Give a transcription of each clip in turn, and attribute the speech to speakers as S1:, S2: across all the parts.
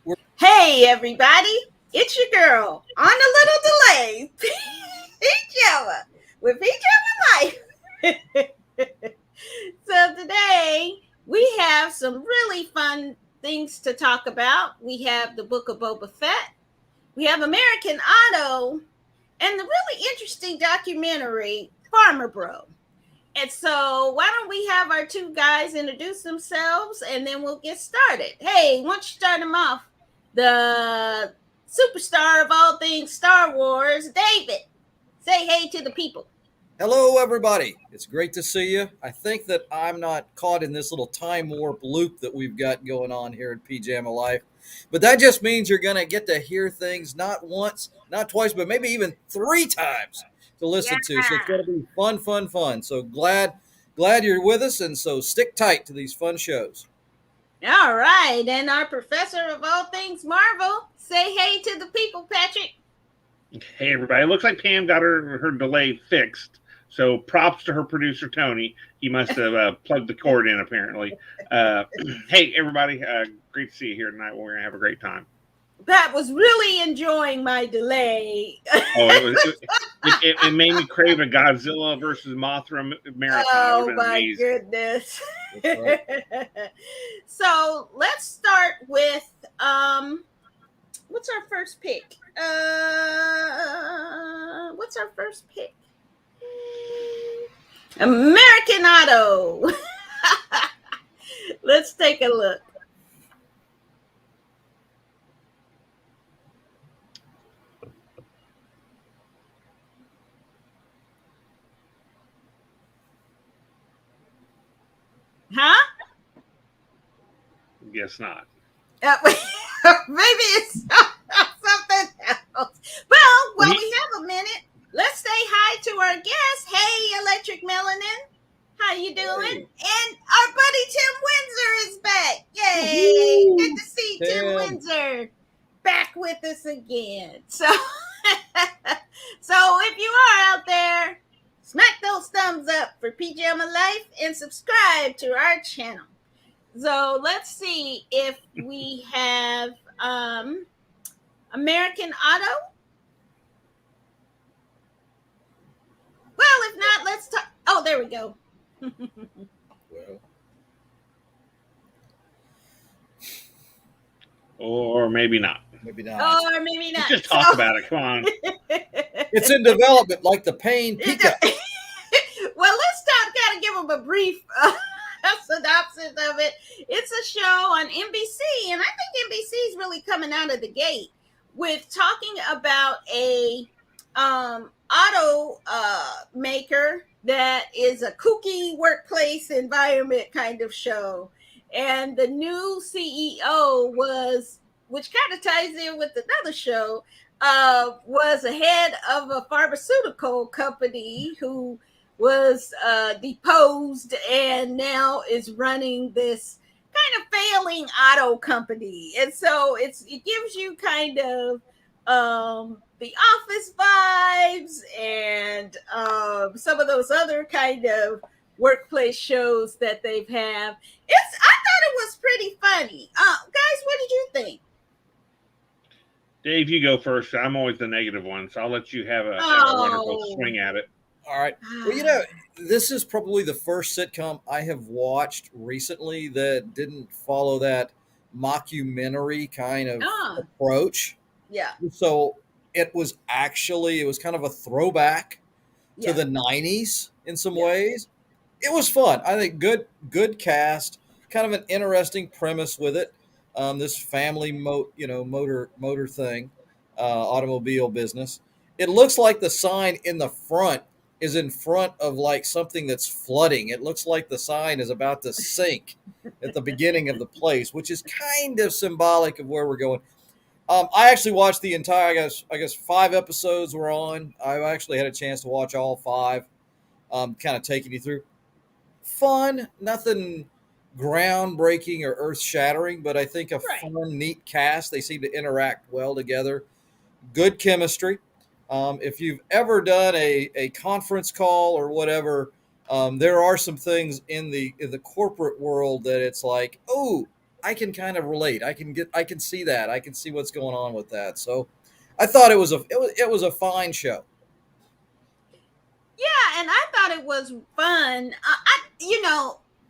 S1: Hey everybody, it's your girl on a little delay, PJamma with PJamma Life. So today we have some really fun things to talk about. We have the Book of Boba Fett, we have American Auto, and the really interesting documentary Pharma Bro. And so, why don't we have our two guys introduce themselves and then we'll get started? Hey, why don't you start them off? The superstar of all things Star Wars, David. Say hey to the people.
S2: Hello, everybody. It's great to see you. I think that I'm not caught in this little time warp loop that we've got going on here at PJamma Life. But that just means you're going to get to hear things not once, not twice, but maybe even three times to
S1: Yeah.
S2: listen to. So it's going to be fun, fun, fun. So glad you're with us. And so stick tight to these fun shows.
S1: All right. And our professor of all things Marvel. Say hey to the people, Patrick.
S3: Hey everybody! It looks like Pam got her delay fixed. So props to her producer Tony. He must have plugged the cord in apparently. Hey everybody! Great to see you here tonight. We're gonna have a great time.
S1: That was really enjoying my delay.
S3: Oh, it made me crave a Godzilla versus Mothra marathon.
S1: Oh my goodness. Right. So let's start with what's our first pick? What's our first pick? American Auto. Let's take a look. Huh?
S3: Guess not.
S1: Maybe it's something else. Well, we have a minute. Let's say hi to our guest. Hey, Electric Melanin. How you doing? Hey. And our buddy Tim Windsor is back. Yay! Woo-hoo. Good to see Tim Windsor back with us again. So if you are out there, smack those thumbs up for PJamma Life and subscribe to our channel. So let's see if we have American Auto. Well, if not, let's talk. Oh, there we go.
S2: Well.
S3: Or maybe not.
S2: Maybe not.
S1: Or maybe not.
S3: Let's just talk about it. Come on.
S2: It's in development like the pain Peacock.
S1: Well, kind of give them a brief synopsis of it. It's a show on NBC, and I think NBC is really coming out of the gate with talking about a auto maker that is a kooky workplace environment kind of show. And the new CEO was, which kind of ties in with another show, was a head of a pharmaceutical company who was deposed and now is running this kind of failing auto company. And so it gives you kind of the Office vibes and some of those other kind of workplace shows that they've had. I thought it was pretty funny. Guys, what did you think?
S3: Dave, you go first. I'm always the negative one, so I'll let you have a wonderful swing at it.
S2: All right. Well, this is probably the first sitcom I have watched recently that didn't follow that mockumentary kind of approach.
S1: Yeah.
S2: So it was kind of a throwback to the 90s in some ways. It was fun. I think good cast, kind of an interesting premise with it. This family motor thing, automobile business. It looks like the sign in the front is in front of like something that's flooding. It looks like the sign is about to sink at the beginning of the place, which is kind of symbolic of where we're going. I actually watched the entire, I guess 5 episodes were on. I actually had a chance to watch all 5, kind of taking you through. Fun, nothing groundbreaking or earth-shattering, but I think a fun, neat cast. They seem to interact well together. Good chemistry. If you've ever done a conference call or whatever, there are some things in the corporate world that it's like, oh, I can kind of relate. I can see that. I can see what's going on with that. So I thought it was a fine show.
S1: Yeah, and I thought it was fun.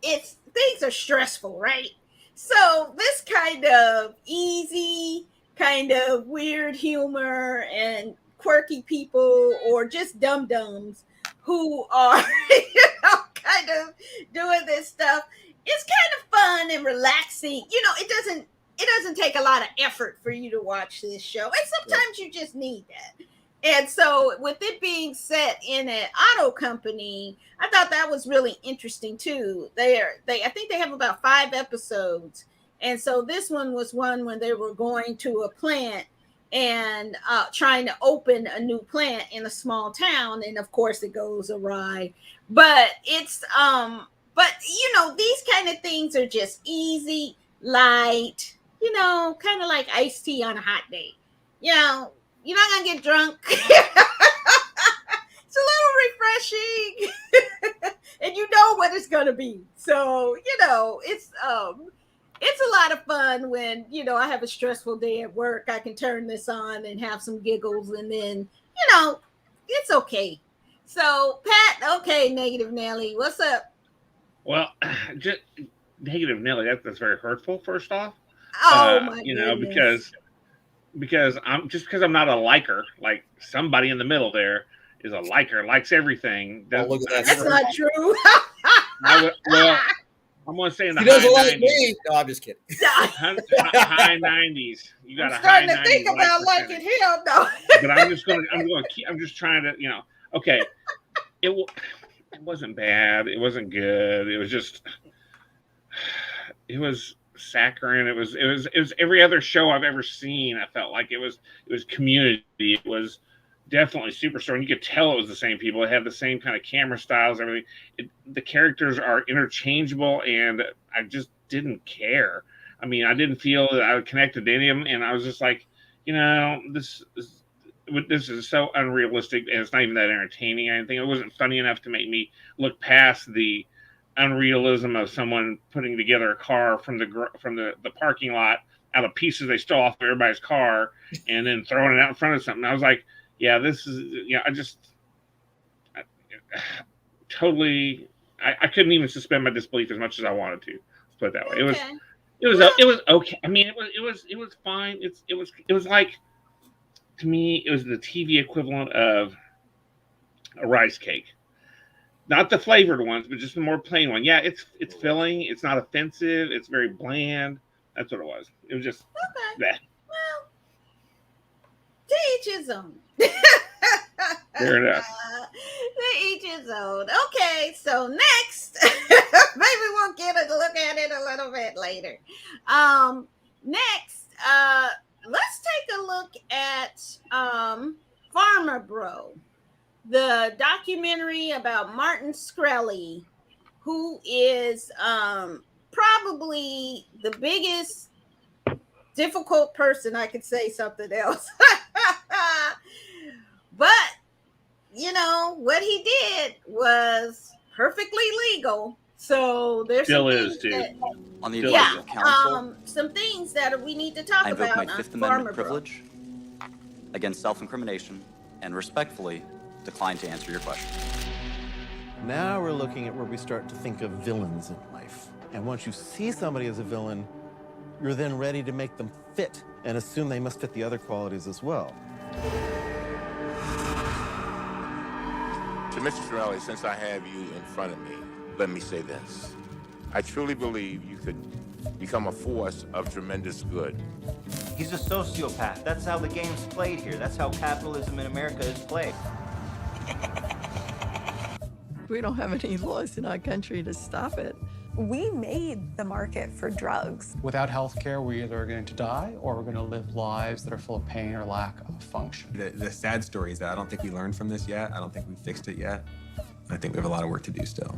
S1: It's things are stressful, right? So this kind of easy, kind of weird humor and quirky people, or just dum dums who are, kind of doing this stuff, it's kind of fun and relaxing. It doesn't take a lot of effort for you to watch this show, and sometimes you just need that. And so, with it being set in an auto company, I thought that was really interesting too. I think they have about 5 episodes, and so this one was one when they were going to a plant and trying to open a new plant in a small town, and of course it goes awry. But these kind of things are just easy, light, kind of like iced tea on a hot day. You're not gonna get drunk. It's a little refreshing, and you know what it's gonna be. So it's a lot of fun when I have a stressful day at work. I can turn this on and have some giggles, and then it's okay. So Pat, okay, Negative Nelly, what's up?
S3: Well, just Negative Nelly. That's very hurtful. First off,
S1: oh my goodness.
S3: because I'm not a liker. Like somebody in the middle there is a liker, likes everything.
S2: Look at that.
S1: That's not true.
S3: I'm going to say in the
S2: he doesn't
S3: high
S2: like
S3: 90s.
S2: Me. No, I'm just kidding.
S3: High 90s. You got
S1: I'm
S3: a high 90s.
S1: Starting to think about liking him, though.
S3: But I'm just trying to, okay. It wasn't bad. It wasn't good. It was just, it was saccharine. It was every other show I've ever seen. I felt like it was Community. It was definitely Superstore, and you could tell it was the same people. It had the same kind of camera styles, everything. The characters are interchangeable, and I just didn't care. I mean, I didn't feel that I connected to any of them, and I was just like, this is so unrealistic, and it's not even that entertaining or anything. It wasn't funny enough to make me look past the unrealism of someone putting together a car from the parking lot out of pieces they stole off of everybody's car and then throwing it out in front of something. I was like, yeah, this is, I totally, I couldn't even suspend my disbelief as much as I wanted to. Let's put it that way.
S1: Okay.
S3: It was okay. I mean, it was fine. It was like, to me, it was the TV equivalent of a rice cake. Not the flavored ones, but just the more plain one. Yeah, it's filling. It's not offensive. It's very bland. That's what it was. It was just that.
S1: Well, to each his own.
S3: Fair enough.
S1: To each his own. Okay, so next, maybe we'll get a look at it a little bit later. Next, let's take a look at Pharma Bro, the documentary about Martin Shkreli, who is probably the biggest difficult person. I could say something else. But what he did was perfectly legal. So there's
S3: still is too.
S4: On the advice of counsel,
S1: some things that we need to talk
S4: I invoke
S1: about.
S4: my Fifth Amendment privilege against self-incrimination and respectfully decline to answer your question.
S5: Now we're looking at where we start to think of villains in life. And once you see somebody as a villain, you're then ready to make them fit and assume they must fit the other qualities as well.
S6: To Mr. Shkreli, since I have you in front of me, let me say this. I truly believe you could become a force of tremendous good.
S7: He's a sociopath. That's how the game's played here. That's how capitalism in America is played.
S8: We don't have any laws in our country to stop it.
S9: We made the market for drugs.
S10: Without health care, we're either going to die or we're going to live lives that are full of pain or lack of function.
S11: The sad story is that I don't think we learned from this yet. I don't think we fixed it yet. I think we have a lot of work to do still.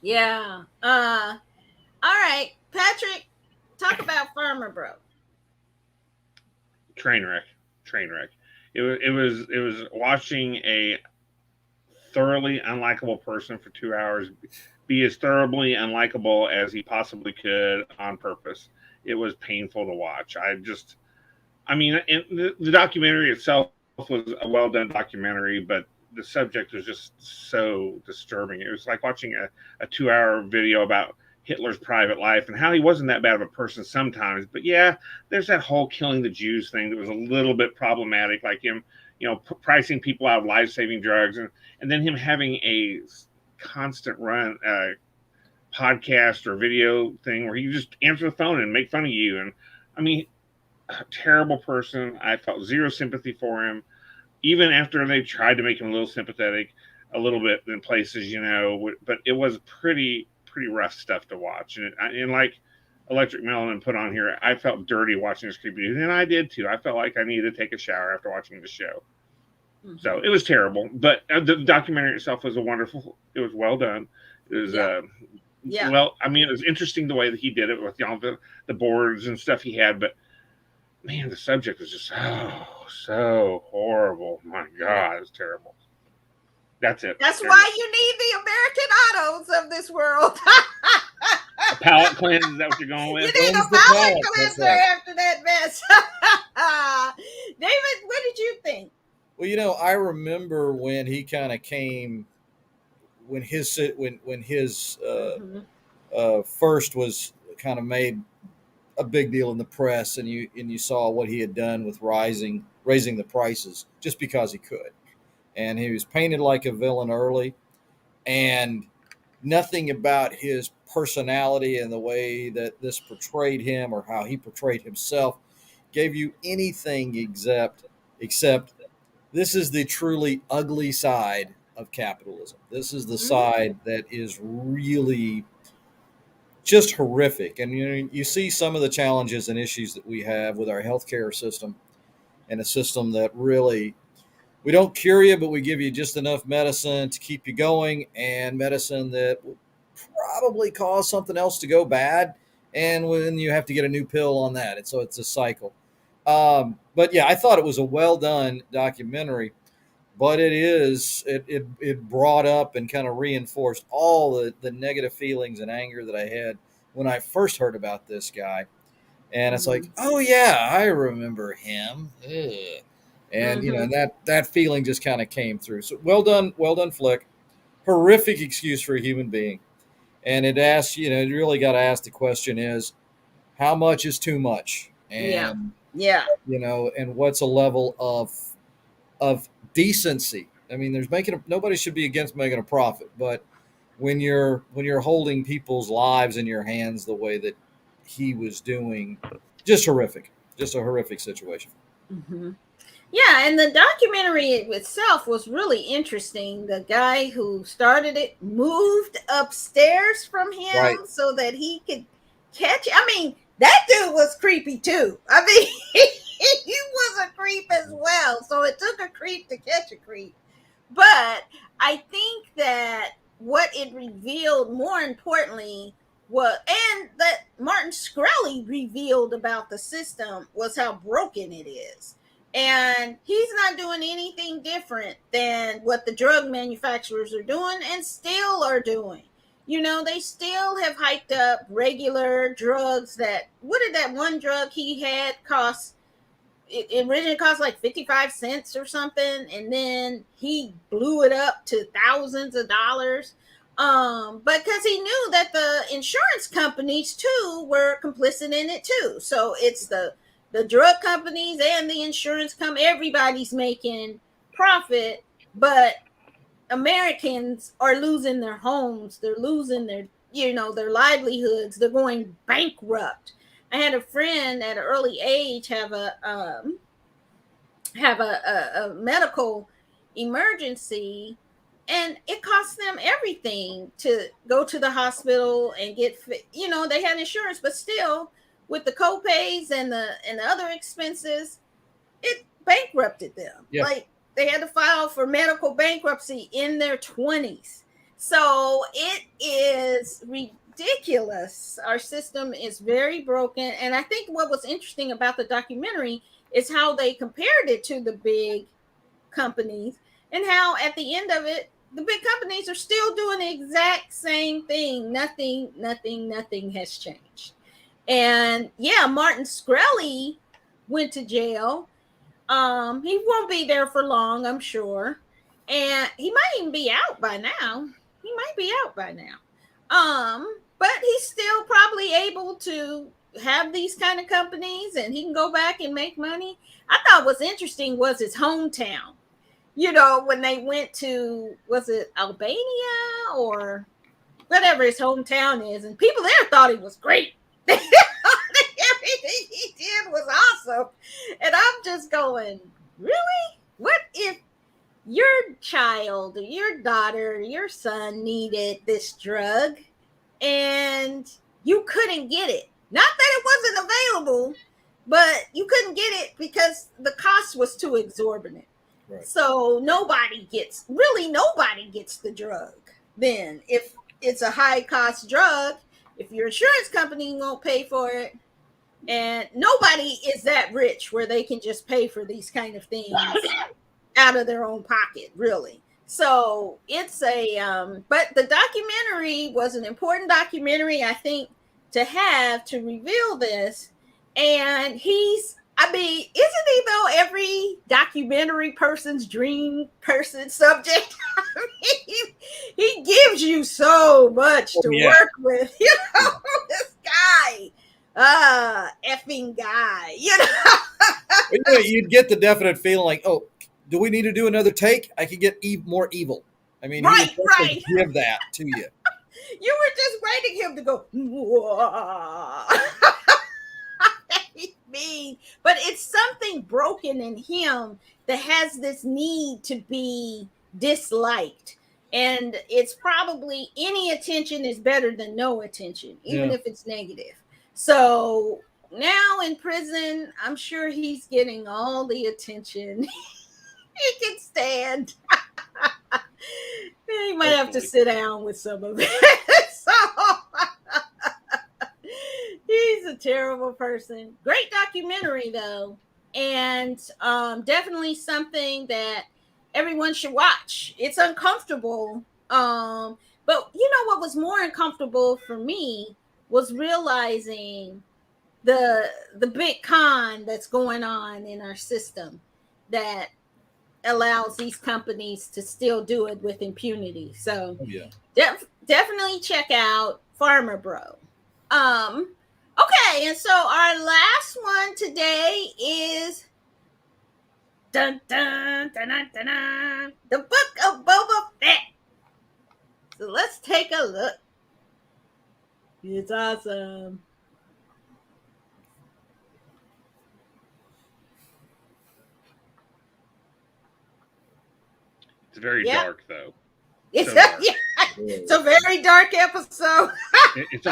S1: Yeah. All right, Patrick, talk about Pharma Bro.
S3: Train wreck. It was watching a thoroughly unlikable person for 2 hours be as thoroughly unlikable as he possibly could on purpose. It was painful to watch. I mean, the documentary itself was a well done documentary, but the subject was just so disturbing. It was like watching a 2 hour video about Hitler's private life and how he wasn't that bad of a person sometimes. But yeah, there's that whole killing the Jews thing that was a little bit problematic, like him, pricing people out of life-saving drugs, and then him having a constant run podcast or video thing where he just answer the phone and make fun of you. And I mean, a terrible person. I felt zero sympathy for him, even after they tried to make him a little sympathetic, a little bit in places, but it was pretty rough stuff to watch. And like Electric Melon put on here, I felt dirty watching this creepy dude, and I did too. I felt like I needed to take a shower after watching the show. Mm-hmm. So it was terrible, but the documentary itself was it was well done. It was, well, I mean, it was interesting the way that he did it with the boards and stuff he had, but man, the subject was just so horrible. My God, it was terrible. That's it.
S1: That's why you need the American Autos of this world.
S3: A palate cleanse, is that what you're going with?
S1: You need a palate cleanser after that mess. David, what did you think?
S2: Well, I remember when he kind of came, when his first was kind of made a big deal in the press, and you saw what he had done with raising the prices just because he could, and he was painted like a villain early, and nothing about his personality and the way that this portrayed him or how he portrayed himself gave you anything except this is the truly ugly side of capitalism. This is the side that is really just horrific. And you see some of the challenges and issues that we have with our healthcare system, and a system that really, we don't cure you, but we give you just enough medicine to keep you going, and medicine that will probably cause something else to go bad, and when you have to get a new pill on that. And so it's a cycle. But yeah, I thought it was a well done documentary, but it brought up and kind of reinforced all the negative feelings and anger that I had when I first heard about this guy. And it's like, oh yeah, I remember him. Ugh. And that feeling just kind of came through. So well done flick. Horrific excuse for a human being. And it asks, you really got to ask the question is, how much is too much? And and what's a level of decency? I mean, nobody should be against making a profit, but when you're holding people's lives in your hands the way that he was doing, just horrific, just a horrific situation.
S1: Mm-hmm. Yeah, and the documentary itself was really interesting. The guy who started it moved upstairs from him so that he could catch. I mean, that dude was creepy too. I mean, he was a creep as well. So it took a creep to catch a creep. But I think that what it revealed, more importantly, and that Martin Shkreli revealed about the system, was how broken it is. And he's not doing anything different than what the drug manufacturers are doing and still are doing. They still have hiked up regular drugs what did that one drug he had cost? It originally cost like 55 cents or something. And then he blew it up to thousands of dollars. Because he knew that the insurance companies too were complicit in it too. So it's the drug companies and the insurance everybody's making profit, but Americans are losing their homes. They're losing their livelihoods. They're going bankrupt. I had a friend at an early age have a medical emergency, and it cost them everything to go to the hospital and get, they had insurance, but still with the co-pays and the other expenses, it bankrupted them. Yeah. Like they had to file for medical bankruptcy in their 20s. So it is ridiculous. Our system is very broken. And I think what was interesting about the documentary is how they compared it to the big companies, and how at the end of it, the big companies are still doing the exact same thing. Nothing has changed. And yeah, Martin Shkreli went to jail. He won't be there for long, I'm sure. And he might even be out by now. But he's still probably able to have these kind of companies and he can go back and make money. I thought was interesting was his hometown. When they went to, was it Albania or whatever his hometown is, and people there thought he was great. Everything he did was awesome. And I'm just going, really? What if your child, your daughter, your son needed this drug and you couldn't get it? Not that it wasn't available, but you couldn't get it because the cost was too exorbitant. Right. So nobody gets the drug then. If it's a high cost drug, if your insurance company won't pay for it, and nobody is that rich where they can just pay for these kind of things out of their own pocket, really. So it's but the documentary was an important documentary, I think, to have to reveal this. And isn't he though every documentary person's dream person subject? I mean, he gives you so much to work with. This guy, effing guy.
S2: You'd get the definite feeling like, oh, do we need to do another take? I could get more evil. I mean,
S1: right.
S2: He would give that to you.
S1: You were just waiting him to go. Mean, but it's something broken in him that has this need to be disliked, and it's probably any attention is better than no attention, even if it's negative. So now in prison, I'm sure he's getting all the attention he can stand. He might have to sit down with some of it. So he's a terrible person. Great documentary, though. And definitely something that everyone should watch. It's uncomfortable. But what was more uncomfortable for me was realizing the big con that's going on in our system that allows these companies to still do it with impunity. So definitely check out Pharma Bro. Okay, and so our last one today is dun, dun, dun, dun, dun, dun, the Book of Boba Fett. So let's take a look. It's awesome.
S3: It's very dark, though.
S1: It's a very dark episode.
S3: It's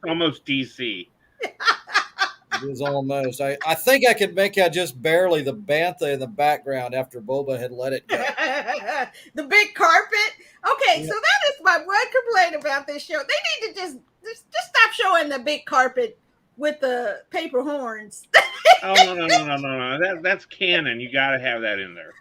S3: almost DC.
S2: It is almost. I think I could make out just barely the bantha in the background after Boba had let it go.
S1: The big carpet. Okay, so that is my one complaint about this show. They need to just stop showing the big carpet with the paper horns.
S3: Oh no! That's canon. You got to have that in there.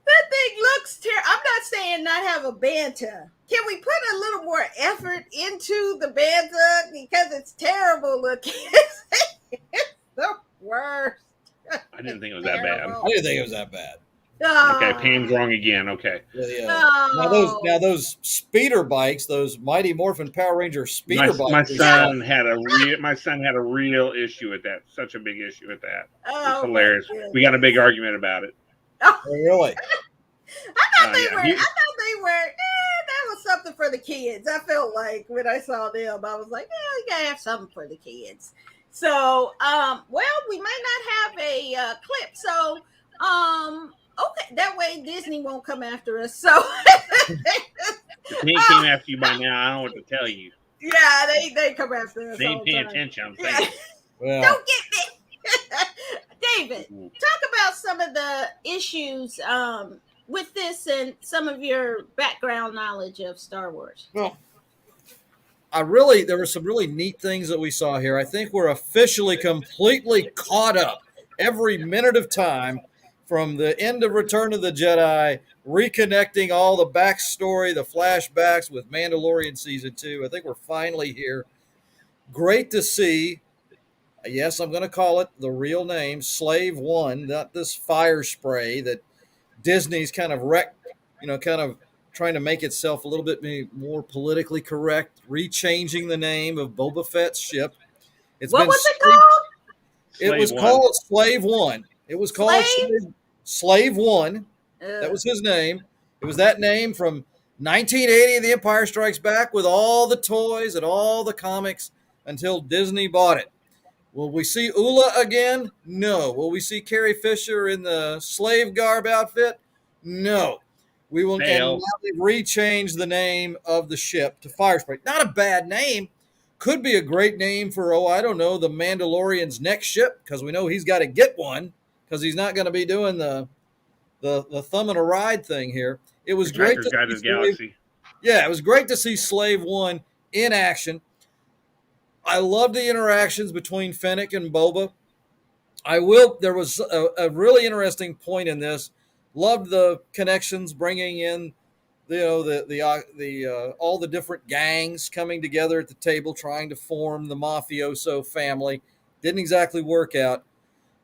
S1: That thing looks terrible. I'm not saying not have a bantha. Can we put a little more effort into the bantha because it's terrible looking? It's the worst.
S3: I didn't think it was that bad.
S2: I didn't think it was that bad.
S3: Okay, Pam's wrong again. Okay.
S2: Yeah. Now those speeder bikes, those Mighty Morphin Power Ranger speeder bikes.
S3: My son had a real issue with that. Such a big issue with that. It's hilarious. We got a big argument about it.
S2: Oh, really?
S1: I thought they were. That was something for the kids. I felt like when I saw them, I was like, you gotta have something for the kids. So, we might not have a clip. So, okay, that way Disney won't come after us. So,
S3: if they came after you by now, I don't know what to tell you.
S1: Yeah, they come after us.
S3: They ain't paying attention. I'm saying.
S1: Well. Don't get me. David, talk about some of the issues with this and some of your background knowledge of Star Wars.
S2: Well, there were some really neat things that we saw here. I think we're officially completely caught up every minute of time from the end of Return of the Jedi, reconnecting all the backstory, the flashbacks with Mandalorian Season 2. I think we're finally here. Great to see. Yes, I'm going to call it the real name, Slave One, not this fire spray that Disney's kind of wrecked, kind of trying to make itself a little bit more politically correct, rechanging the name of Boba Fett's ship.
S1: What was it called?
S2: It was called Slave One. It was called Slave One. That was his name. It was that name from 1980, The Empire Strikes Back, with all the toys and all the comics until Disney bought it. Will we see Ula again? No. Will we see Carrie Fisher in the slave garb outfit? No. We will. And now they've rechanged the name of the ship to Firespray. Not a bad name. Could be a great name for, I don't know, the Mandalorian's next ship, because we know he's got to get one, because he's not going to be doing the thumb and a ride thing here. It was great to see Galaxy. Yeah, it was great to see Slave One in action. I love the interactions between Fennec and Boba. There was a really interesting point in this. Loved the connections, bringing in, all the different gangs coming together at the table, trying to form the mafioso family. Didn't exactly work out.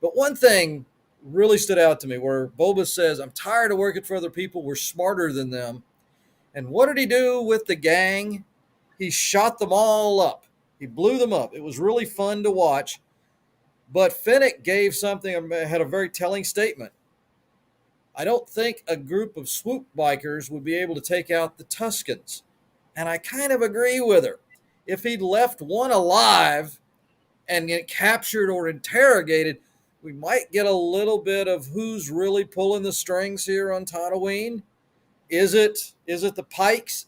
S2: But one thing really stood out to me, where Boba says, "I'm tired of working for other people. We're smarter than them." And what did he do with the gang? He shot them all up. He blew them up. It was really fun to watch. But Fennec had a very telling statement. "I don't think a group of swoop bikers would be able to take out the Tuskens." And I kind of agree with her. If he'd left one alive and get captured or interrogated, we might get a little bit of who's really pulling the strings here on Tatooine. Is it the Pikes?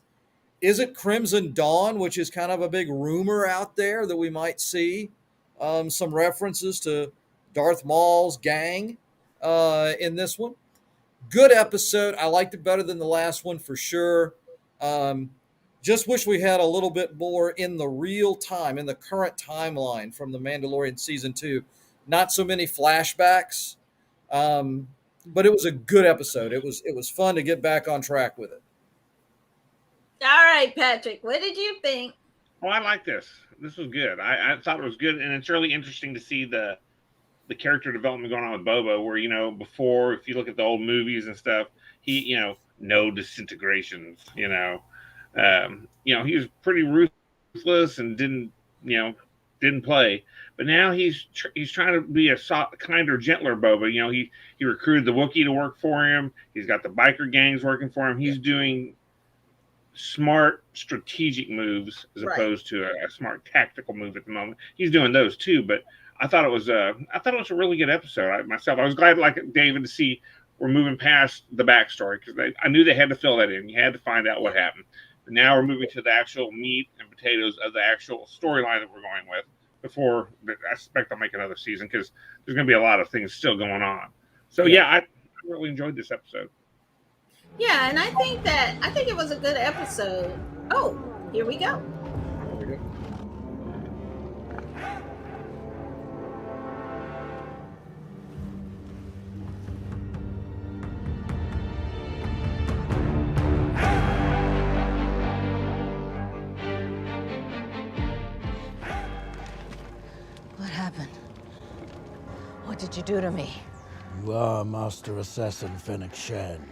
S2: Is it Crimson Dawn, which is kind of a big rumor out there that we might see some references to Darth Maul's gang in this one? Good episode. I liked it better than the last one for sure. Just wish we had a little bit more in the real time, in the current timeline from The Mandalorian Season 2. Not so many flashbacks, but it was a good episode. It was fun to get back on track with it.
S1: All right, Patrick, what did you think?
S3: Oh, I like this. This was good. I thought it was good, and it's really interesting to see the character development going on with Boba, where, before, if you look at the old movies and stuff, he, no disintegrations, he was pretty ruthless and didn't play. But now he's trying to be a kinder, gentler Boba. He recruited the Wookiee to work for him. He's got the biker gangs working for him. He's doing smart strategic moves as opposed to a smart tactical move at the moment. He's doing those too, but I thought it was a really good episode. I was glad, like David, to see we're moving past the backstory, because I knew they had to fill that in. You had to find out what happened. But now we're moving to the actual meat and potatoes of the actual storyline that we're going with. Before, I suspect I'll make another season, because there's going to be a lot of things still going on. So I really enjoyed this episode.
S1: Yeah, and I think it was a good episode. Oh, here we go.
S12: What happened? What did you do to me?
S13: You are Master Assassin Fennec Shand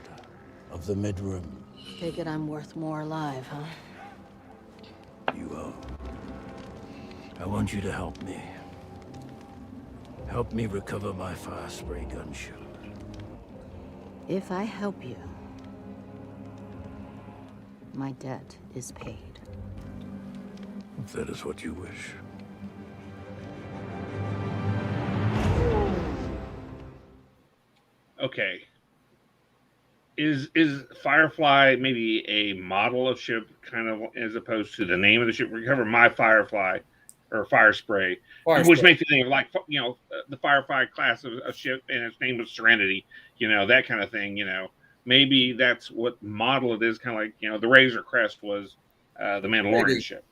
S13: of the Midrim.
S12: Take it I'm worth more alive, huh?
S13: You are. I want you to help me. Help me recover my fire spray gunship.
S12: If I help you, my debt is paid.
S13: If that is what you wish.
S3: Okay. Is Firefly maybe a model of ship, kind of, as opposed to the name of the ship? We cover My Firefly or Fire Spray, which makes you think of, like, the Firefly class of ship, and its name was Serenity, that kind of thing. Maybe that's what model it is, kind of like, the Razor Crest was the Mandalorian ship.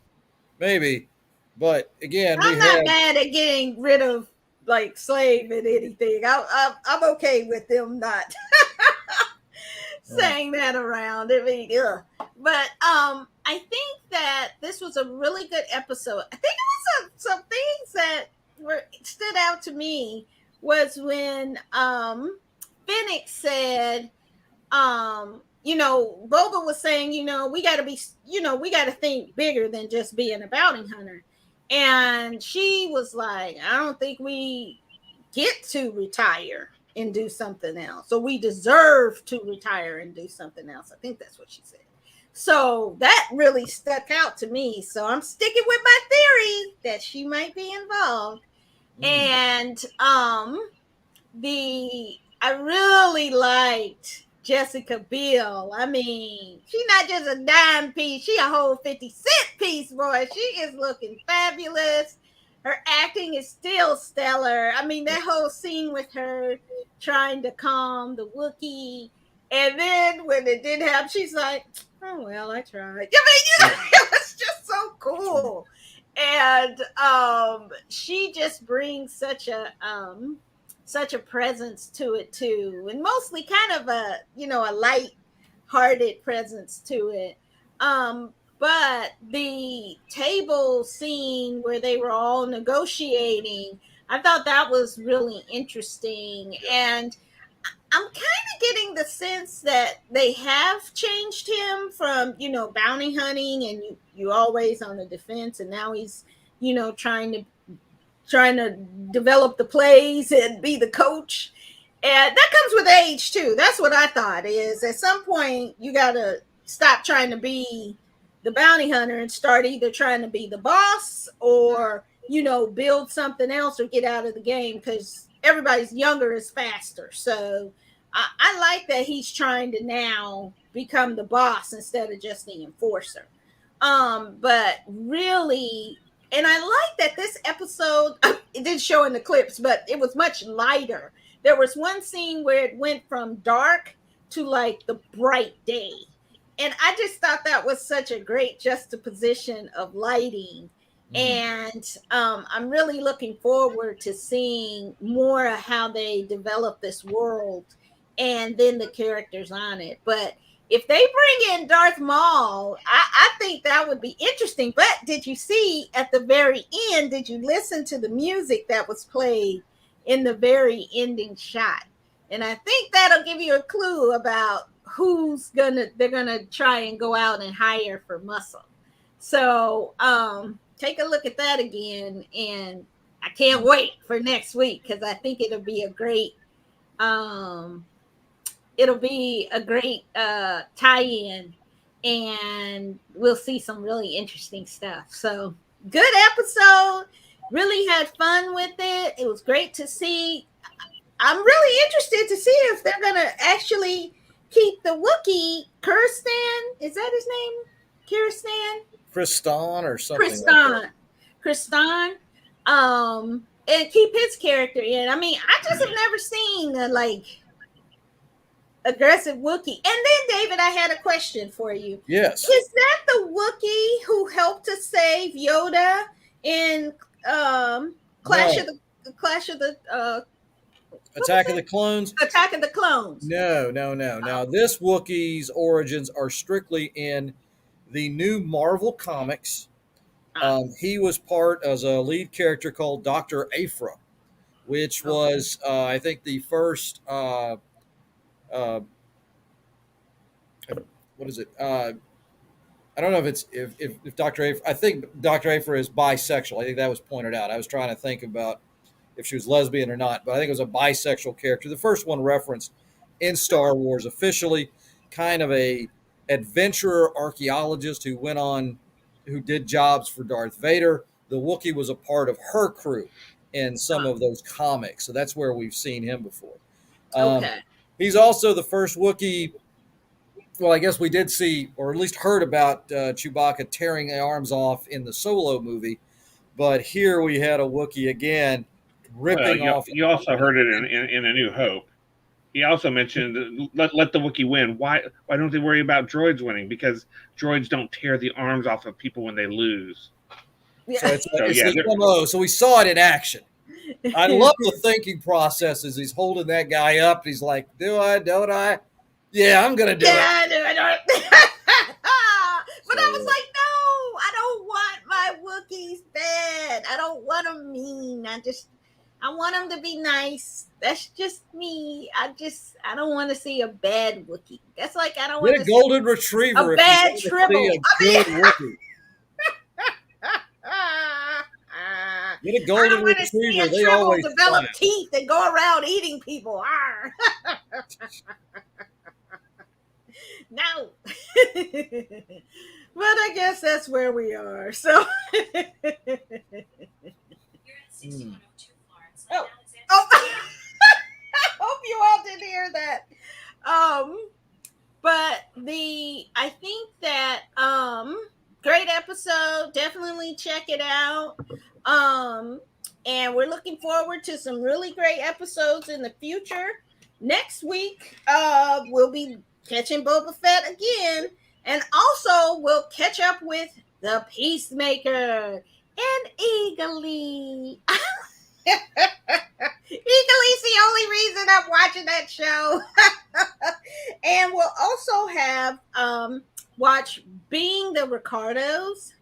S2: Maybe, but again,
S1: I'm not mad at getting rid of like slave in anything. I'm okay with them not saying that around. I mean, ugh. But I think that this was a really good episode. I think it was some things that stood out to me was when Phoenix said, Boba was saying, we got to be, we got to think bigger than just being a bounty hunter. And she was like, I don't think we get to retire and do something else. So we deserve to retire and do something else. I think that's what she said. So that really stuck out to me. So I'm sticking with my theory that she might be involved. And I really liked Jessica Biel. I mean, she's not just a dime piece, she a whole 50-cent piece, boy. She is looking fabulous. Her acting is still stellar. I mean, that whole scene with her trying to calm the Wookiee, and then when it didn't happen, she's like, oh well, I tried. I mean, it was just so cool. And she just brings such a presence to it too, and mostly kind of a light-hearted presence to it. But the table scene where they were all negotiating, I thought that was really interesting. And I'm kind of getting the sense that they have changed him from, bounty hunting and you always on the defense, and now he's, trying to develop the plays and be the coach. And that comes with age too. That's what I thought, is at some point you got to stop trying to be the bounty hunter and start either trying to be the boss or, build something else or get out of the game, because everybody's younger is faster. So I like that he's trying to now become the boss instead of just the enforcer. But really, and I like that this episode, it did show in the clips, but it was much lighter. There was one scene where it went from dark to like the bright day. And I just thought that was such a great juxtaposition of lighting. And I'm really looking forward to seeing more of how they develop this world and then the characters on it. But if they bring in Darth Maul, I think that would be interesting. But did you see at the very end, did you listen to the music that was played in the very ending shot? And I think that'll give you a clue about they're gonna try and go out and hire for muscle. So take a look at that again, and I can't wait for next week, because I think it'll be a great tie-in, and we'll see some really interesting stuff. So good episode, really had fun with it. It was great to see. I'm really interested to see if they're gonna actually keep the Wookiee Kirstan. Is that his name?
S2: Kristan or something.
S1: Kristan. And keep his character in. I mean, I just have never seen a aggressive Wookiee. And then, David, I had a question for you.
S2: Yes.
S1: Is that the Wookiee who helped to save Yoda in Clash of the
S2: Attack of the Clones?
S1: Attack of the Clones.
S2: No. Now, this Wookiee's origins are strictly in the new Marvel comics. He was part as a lead character called Dr. Aphra, which was, I think, the first. What is it? I don't know if Dr. Aphra. I think Dr. Aphra is bisexual. I think that was pointed out. I was trying to think about if she was lesbian or not, but I think it was a bisexual character. The first one referenced in Star Wars officially, kind of a adventurer archaeologist who did jobs for Darth Vader. The Wookiee was a part of her crew in some of those comics, so that's where we've seen him before. He's also the first Wookiee. Well, I guess we did see, or at least heard about Chewbacca tearing the arms off in the Solo movie, but here we had a Wookiee again ripping off.
S3: You also heard it in A New Hope. He also mentioned let the Wookiee win. Why don't they worry about droids winning? Because droids don't tear the arms off of people when they lose.
S2: So it's the MO. So we saw it in action. I love the thinking process as he's holding that guy up. He's like, do I, don't I? Yeah, I'm going to do it.
S1: I do it. But I was like, no, I don't want my Wookiees bad. I don't want them mean. I want them to be nice. That's just me. I don't want to see a bad Wookiee. That's like, I don't want to
S2: see a golden retriever.
S1: A bad tribble.
S2: Get a golden retriever. They always
S1: develop teeth and go around eating people. No. But I guess that's where we are. So. Oh. I hope you all did hear that. But I think that great episode. Definitely check it out. And we're looking forward to some really great episodes in the future. Next week, we'll be catching Boba Fett again, and also we'll catch up with the Peacemaker and Eagly. Eagly's the only reason I'm watching that show. And we'll also have watch Being the Ricardos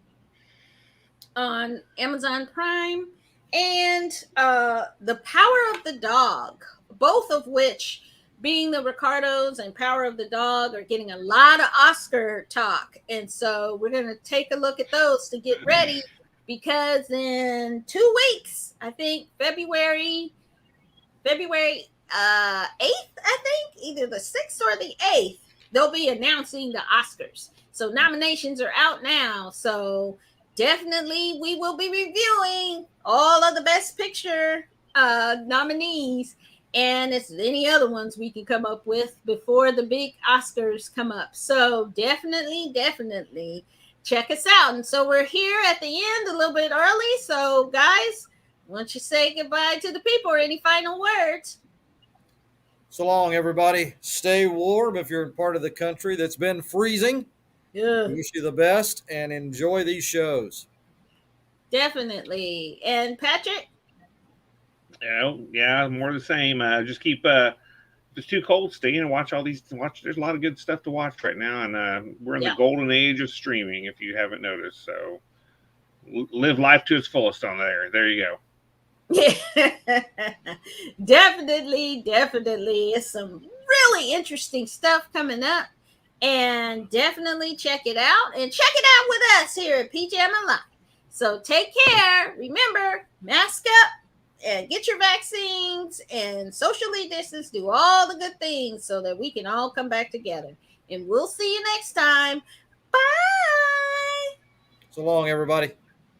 S1: on Amazon Prime, and The Power of the Dog, both of which, Being the Ricardos and Power of the Dog, are getting a lot of Oscar talk. And so we're going to take a look at those to get ready, because in 2 weeks, I think February 8th, I think, either the 6th or the 8th, they'll be announcing the Oscars. So nominations are out now. So definitely we will be reviewing all of the Best Picture nominees, and it's any other ones we can come up with before the big Oscars come up. So definitely check us out. And so we're here at the end a little bit early. So guys, why don't you say goodbye to the people, or any final words?
S2: So long, everybody. Stay warm if you're in part of the country that's been freezing.
S1: Yeah.
S2: We wish you the best and enjoy these shows.
S1: Definitely. And Patrick?
S3: Yeah, more the same. Just keep it's too cold, stay in and watch all these. There's a lot of good stuff to watch right now, and we're in the golden age of streaming, if you haven't noticed. So live life to its fullest on there. There you go.
S1: Definitely. It's some really interesting stuff coming up, and definitely check it out, and check it out with us here at PJamma Live. So take care. Remember, mask up and get your vaccines and socially distance. Do all the good things so that we can all come back together. And we'll see you next time. Bye.
S2: So long, everybody.